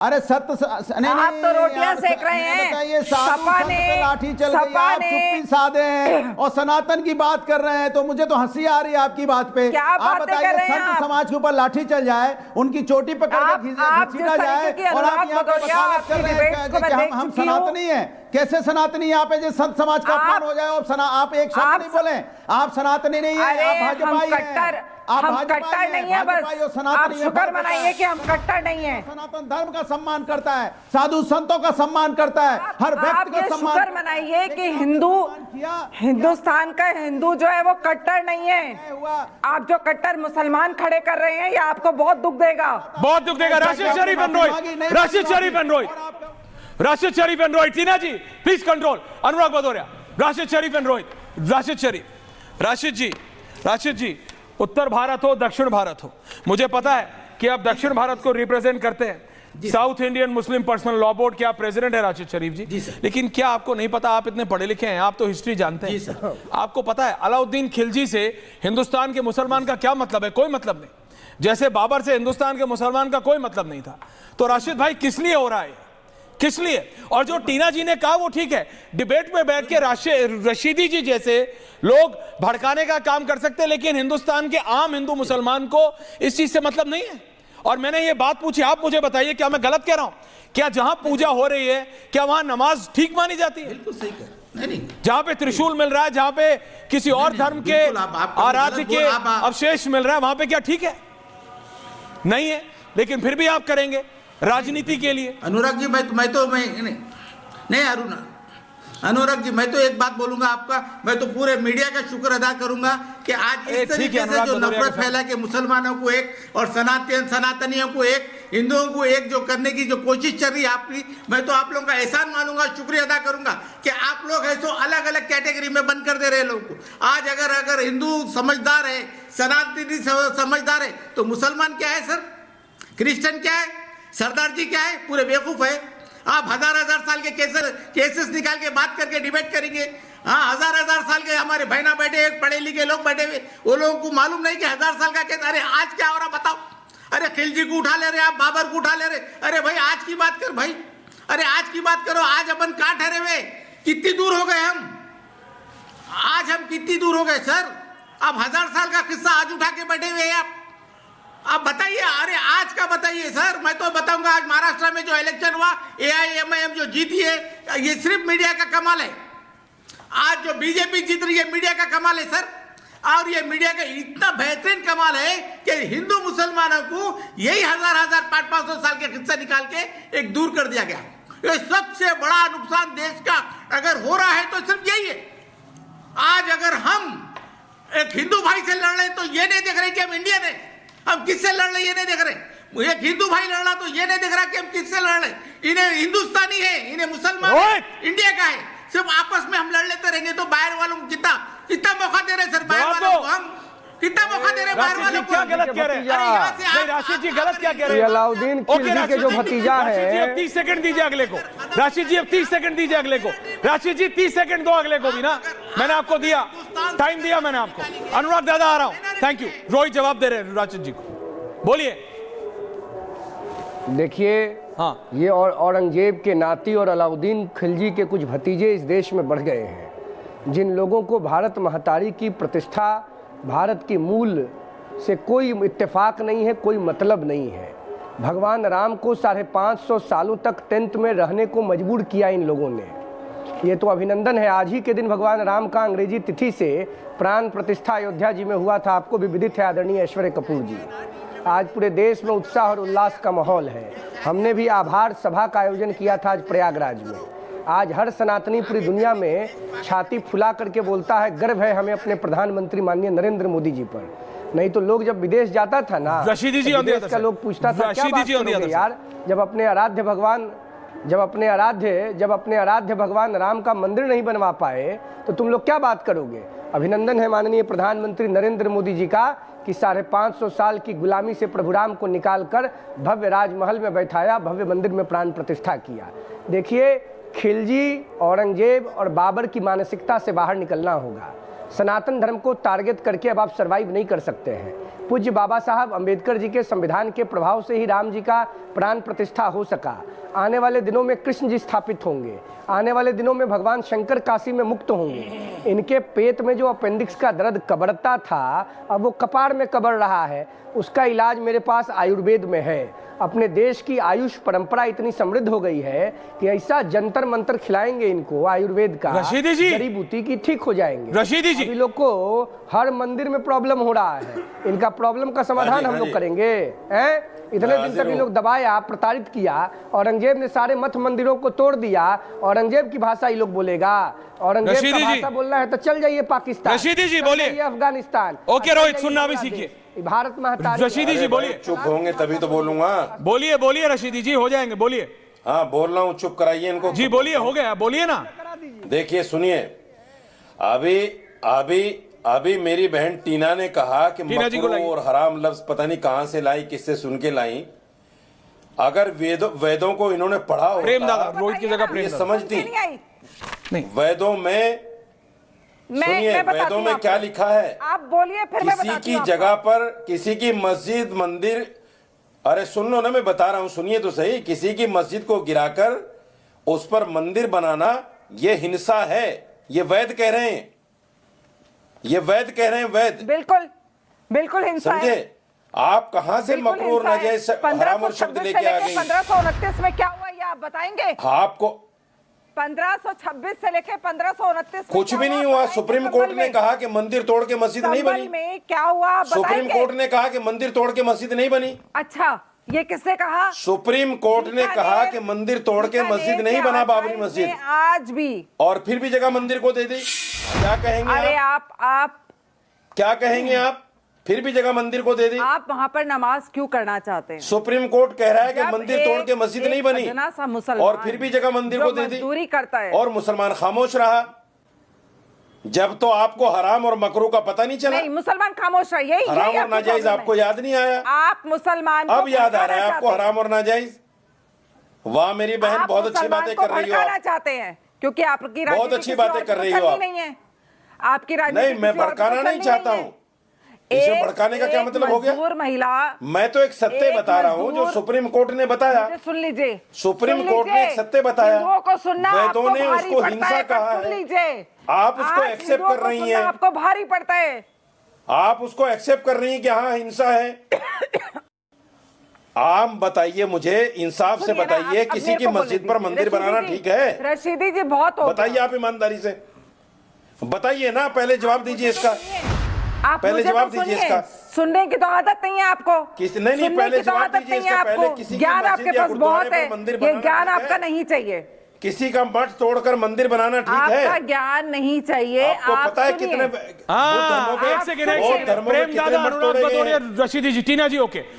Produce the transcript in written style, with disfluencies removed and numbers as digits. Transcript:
अरे सत्य नहीं, आप तो रोटियां सेक रहे हैं। सपा ने लाठी चल गई, आप चुप्पी साधे हैं और सनातन की बात कर रहे हैं, तो मुझे तो हंसी आ रही है आपकी बात पे। आप बताइए, संत समाज के ऊपर लाठी चल जाए, उनकी चोटी पकड़ के घसीटा जाए और आप यहाँ पे वकालत कर रहे हैं कि हम सनातनी हैं। कैसे सनातनी यहाँ पे जो संत समाज का अपमान हो जाए और आप एक शब्द नहीं बोले। आप सनातनी नहीं है, आप भाजपाई हैं। हम कट्टर नहीं है, बस आप शुक्र मनाइए कि हम कट्टर नहीं है। सनातन धर्म का सम्मान करता है, साधु संतों का सम्मान करता है, हर व्यक्ति का सम्मान। शुक्र मनाइए कि हिंदुस्तान का हिंदू जो है वो कट्टर नहीं है। आप जो कट्टर मुसलमान खड़े कर रहे हैं ये आपको बहुत दुख देगा, बहुत दुख देगा। Rashid Sharif and Rohit, Rashid Sharif and Rohit, Rashid Sharif and Rohit, Tina ji please control. Anurag Bhadauria, Rashid Sharif and Rohit, Rashid Sharif, Rashid ji उत्तर भारत हो दक्षिण भारत हो, मुझे पता है कि आप दक्षिण भारत को रिप्रेजेंट करते हैं। South Indian Muslim personal law board के आप प्रेसिडेंट है राशिद शरीफ जी। लेकिन क्या आपको नहीं पता, आप इतने पढ़े लिखे हैं, आप तो हिस्ट्री जानते हैं, आपको पता है अलाउद्दीन खिलजी से हिंदुस्तान के मुसलमान का क्या मतलब है? कोई मतलब नहीं। जैसे बाबर से हिंदुस्तान के मुसलमान का कोई मतलब नहीं था। तो राशिद भाई किस लिए हो रहा है, किस लिए? और जो टीना जी ने कहा वो ठीक है, डिबेट में बैठ के रशीदी जी जैसे लोग भड़काने का काम कर सकते हैं, लेकिन हिंदुस्तान के आम हिंदू मुसलमान को इस चीज से मतलब नहीं है। और मैंने ये बात पूछी, आप मुझे बताइए क्या मैं गलत कह रहा हूं? क्या जहां पूजा हो रही है क्या वहां नमाज ठीक मानी जाती है? बिल्कुल सही कह नहीं। जहां पे त्रिशूल मिल रहा है, जहां पे किसी और धर्म के आराध्य के अवशेष मिल रहा है, वहां पे क्या ठीक है? नहीं है, लेकिन फिर भी आप करेंगे राजनीति के लिए। अनुराग जी नहीं अनुराग जी, मैं तो एक बात बोलूंगा आपका, मैं तो पूरे मीडिया का शुक्र अदा करूंगा कि आज इस तरीके से जो नफरत फैला के मुसलमानों को एक और सनातनियों को एक, हिंदुओं को एक जो करने की जो कोशिश चल रही है आपकी, मैं तो आप लोगों का एहसान मानूंगा, शुक्रिया अदा करूंगा कि आप लोग है सो अलग अलग कैटेगरी में बंद कर दे रहे लोगों को। आज अगर हिंदू समझदार है, सनातनी समझदार है, तो मुसलमान क्या है सर? क्रिश्चियन क्या है? सरदार जी क्या है? पूरे बेवकूफ है। आप हजार साल के केसेस निकाल के बात करके डिबेट करेंगे। हाँ, हजार साल के हमारे बहना बैठे, पढ़े लिखे लोग बैठे हुए, वो लोगों को मालूम नहीं कि 1000 साल का केस। अरे आज क्या हो रहा बताओ? अरे खिलजी को उठा ले रहे, आप बाबर को उठा ले रहे। अरे भाई आज की बात कर भाई, अरे आज की बात करो। आज अपन कहाँ ठहरे हुए? कितनी दूर हो गए हम? आज हम कितनी दूर हो गए सर? आप 1000 साल का किस्सा आज उठा के बैठे हुए हैं आप बताइए। अरे आज का बताइए सर। मैं तो बताऊंगा आज महाराष्ट्र में जो इलेक्शन हुआ, AIMIM जो जीती है, ये सिर्फ मीडिया का कमाल है। आज जो बीजेपी जीत रही है, मीडिया का कमाल है सर। और ये मीडिया का इतना बेहतरीन कमाल है कि हिंदू मुसलमानों को यही 500 साल के किस्सा निकाल के एक दूर कर दिया गया। ये सबसे बड़ा नुकसान देश का अगर हो रहा है तो सिर्फ यही है। आज अगर हम एक हिंदू भाई से लड़ रहे तो ये नहीं देख रहे कि हम इंडियन है, हम किससे लड़ रहे ये नहीं देख रहे। एक हिंदू भाई लड़ रहा तो ये नहीं देख रहा कि हम किससे लड़ रहे। इन्हें हिंदुस्तानी है, इन्हें मुसलमान है, इंडिया का है। सिर्फ आपस में हम लड़ लेते रहेंगे तो बाहर वालों को कितना मौका दे रहे सर? बाहर वालों को हम कितना मौका दे रहे? बाहर वालों को क्या गलत कह रहे हैं? राशिद जी गलत क्या कह रहे हैं? अलाउद्दीन खिलजी के जो भतीजा है। 30 सेकंड दीजिए अगले को। राशिद जी अब 30 सेकंड दीजिए अगले को। राशिद जी 30 सेकंड दो अगले को भी ना, मैंने आपको दिया टाइम, दिया मैंने आपको। अनुराग दादा आ रहा हूं, थैंक यू। रोहित जवाब दे रहे हैं राशिद जी को, बोलिए। देखिए, हाँ, ये और औरंगजेब के नाती और अलाउद्दीन खिलजी के कुछ भतीजे इस देश में बढ़ गए हैं, जिन लोगों को भारत महतारी की प्रतिष्ठा, भारत के मूल से कोई इत्तेफाक नहीं है, कोई मतलब नहीं है। भगवान राम को 550 सालों तक टेंट में रहने को मजबूर किया इन लोगों ने। ये तो अभिनंदन है। आज ही के दिन भगवान राम का अंग्रेजी तिथि से प्राण प्रतिष्ठा अयोध्या जी में हुआ था, आपको भी विदित है आदरणीय ऐश्वर्य कपूर जी। आज पूरे देश में उत्साह और उल्लास का माहौल है। हमने भी आभार सभा का आयोजन किया था आज प्रयागराज में। आज हर सनातनी पूरी दुनिया में छाती फुला करके बोलता है, गर्व है हमें अपने प्रधानमंत्री माननीय नरेंद्र मोदी जी पर। नहीं तो लोग जब विदेश जाता था ना, विदेश का लोग पूछता था क्या बात करोगे यार, जब अपने आराध्य भगवान राम का मंदिर नहीं बनवा पाए तो तुम लोग क्या बात करोगे। अभिनंदन है माननीय प्रधानमंत्री नरेंद्र मोदी जी का कि 550 साल की गुलामी से प्रभु राम को निकालकर भव्य राजमहल में बैठाया, भव्य मंदिर में प्राण प्रतिष्ठा किया। देखिए, खिलजी, औरंगजेब और बाबर की मानसिकता से बाहर निकलना होगा। सनातन धर्म को टारगेट करके अब आप सर्वाइव नहीं कर सकते हैं। पूज्य बाबा साहब अंबेडकर जी के संविधान के प्रभाव से ही राम जी का प्राण प्रतिष्ठा हो सका। आने वाले दिनों में कृष्ण जी स्थापित होंगे, आने वाले दिनों में भगवान शंकर काशी में मुक्त होंगे। इनके पेट में जो अपेंडिक्स का दर्द कबड़ता था, अब वो कपार में कबड़ रहा है। उसका इलाज मेरे पास आयुर्वेद में है। अपने देश की आयुष परंपरा इतनी समृद्ध हो गई है कि ऐसा जंतर मंत्र खिलाएंगे इनको आयुर्वेद का, रशीदी जी, जड़ी बूटी की, ठीक हो जाएंगे। रशीदी जी, अभी लोग को हर मंदिर में प्रॉब्लम हो रहा है, इनका प्रॉब्लम का समाधान हम लोग करेंगे। हैं इतने दिन तक ये लोग दबाया, प्रताड़ित किया। औरंगजेब ने सारे मठ मंदिरों को तोड़ दिया। औरंगजेब की भाषा ये लोग बोलेगा। औरंगजेब का भाषा बोलना है तो चल जाइए पाकिस्तान, रशीदी जी बोलिए, अफगानिस्तान। ओके रोहित, सुनना भी सीखिए। भारत महतारी। रशीदी जी बोलिए। चुप होंगे तभी तो बोलूंगा। बोलिए बोलिए रशीदी जी, हो जाएंगे, बोलिए। हाँ बोल रहा हूँ, चुप कराइए इनको जी। बोलिए, हो गया, बोलिए ना। देखिए सुनिए, अभी मेरी बहन टीना ने कहा कि मकरूह और हराम लफ्ज पता नहीं कहां से लाई, किससे सुन के लाई। अगर वेदों को इन्होंने पढ़ा होता, प्रेम दादा, रोहित की जगह प्रेम ये समझती नहीं। वेदों में सुनिए, वेदों में क्या लिखा है? आप बोलिए, फिर मैं किसी की जगह पर, किसी की मस्जिद मंदिर, अरे सुन लो ना, मैं बता रहा हूं, सुनिए तो सही। किसी की मस्जिद को गिराकर उस पर मंदिर बनाना ये हिंसा है। ये वेद कह रहे हैं, ये वेद कह रहे हैं, वेद। बिल्कुल बिल्कुल हिंसा है। समझे? आप कहां से मकरूह और नाजायज हराम और शब्द लेके आ गई? 1529 में क्या हुआ ये आप बताएंगे? आपको 1526 से लेके 1529 कुछ भी नहीं हुआ। सुप्रीम कोर्ट ने कहा कि मंदिर तोड़ के मस्जिद नहीं बनी। में क्या हुआ सुप्रीम कोर्ट ने कहा कि मंदिर तोड़ के मस्जिद नहीं बनी। अच्छा, ये किसने कहा? सुप्रीम कोर्ट ने कहा कि मंदिर तोड़ के मस्जिद नहीं बना, बाबरी मस्जिद। आज भी, और फिर भी जगह मंदिर को दे दी। क्या कहेंगे? अरे आप क्या कहेंगे आप? फिर भी जगह मंदिर को दे दी। आप वहां पर नमाज क्यों करना चाहते हैं? सुप्रीम कोर्ट कह रहा है कि मंदिर तोड़ के मस्जिद नहीं बनी, और फिर भी जगह मंदिर को दे दी। मजदूरी करता है और मुसलमान खामोश रहा। जब तो आपको हराम और मकरूह का पता नहीं चला। नहीं, मुसलमान खामोश रहा। यही हराम और नाजायज आपको याद नहीं आया। आप मुसलमान अब याद आ रहा है आपको हराम और नाजायज। वाह मेरी बहन, बहुत अच्छी बातें कर रही हो आप। चाहते हैं क्योंकि आपकी बहुत अच्छी बातें कर रही हो आप। नहीं है आपकी राजनीति। नहीं, मैं भड़काना नहीं चाहता हूँ। इसे भड़काने का क्या मतलब हो गया? महिला, मैं तो एक सत्य बता रहा हूँ जो सुप्रीम कोर्ट ने बताया। सुन लीजिए, सुप्रीम कोर्ट ने एक सत्य बताया। को सुनना, वेदों ने उसको हिंसा कहा है। आप उसको एक्सेप्ट कर रही हैं। आपको भारी पड़ता है। आप उसको एक्सेप्ट कर रही हैं कि हाँ हिंसा है। आप बताइए मुझे, इंसाफ से बताइए, किसी की मस्जिद पर मंदिर बनाना ठीक है? रशीदी जी बहुत बताइए, आप ईमानदारी से बताइए ना, पहले जवाब दीजिए इसका। आप पहले जवाब दीजिए इसका। सुनने की तो आदत नहीं है आपको। नहीं, पहले जवाब दीजिए इसका। पहले किसी ज्ञान आपके पास बहुत है, ये ज्ञान आपका नहीं चाहिए। किसी का मठ तोड़कर मंदिर बनाना ठीक है? आपका ज्ञान नहीं चाहिए। आपको पता है कितने एक सेकंड, प्रेम दादा, अनुराग भदौरिया, रशीदी जी, टीना जी, ओके।